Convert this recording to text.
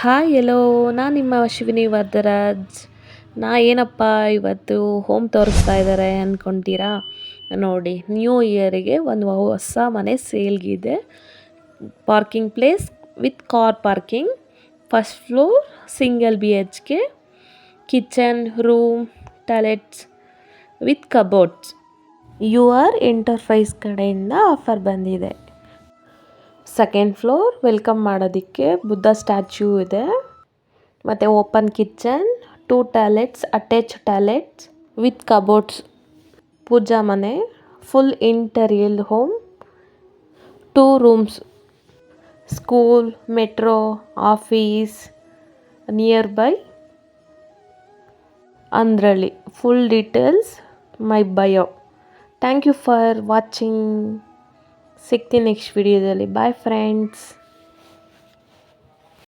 Hi ಎಲ್ಲೋ ನಾನು ನಿಮ್ಮ ಅಶ್ವಿನಿ ವರದರಾಜ್. ಏನಪ್ಪ ಇವತ್ತು ಹೋಮ್ ತೋರಿಸ್ತಾ ಇದ್ದಾರೆ ಅಂದ್ಕೊತೀರಾ? ನೋಡಿ, ನ್ಯೂ ಇಯರಿಗೆ ಒಂದು ಹೊಸ ಮನೆ ಸೇಲ್ಗಿದೆ. Parking place with car parking, first floor, single BHK, kitchen, room, toilets with cupboards. UR enterprise ಕಡೆಯಿಂದ ಆಫರ್ ಬಂದಿದೆ. ಸೆಕೆಂಡ್ ಫ್ಲೋರ್ ವೆಲ್ಕಮ್ ಮಾಡೋದಕ್ಕೆ ಬುದ್ಧ ಸ್ಟ್ಯಾಚ್ಯೂ ಇದೆ, ಮತ್ತು open kitchen, 2 toilets, attach toilets with cupboards. Puja ಮನೆ, full interior home, 2 rooms, school, metro, office near by Andrahalli. Full details my bio. Thank you for watching. ಸಿಗ್ತೀನಿ next ವಿಡಿಯೋದಲ್ಲಿ. Bye friends.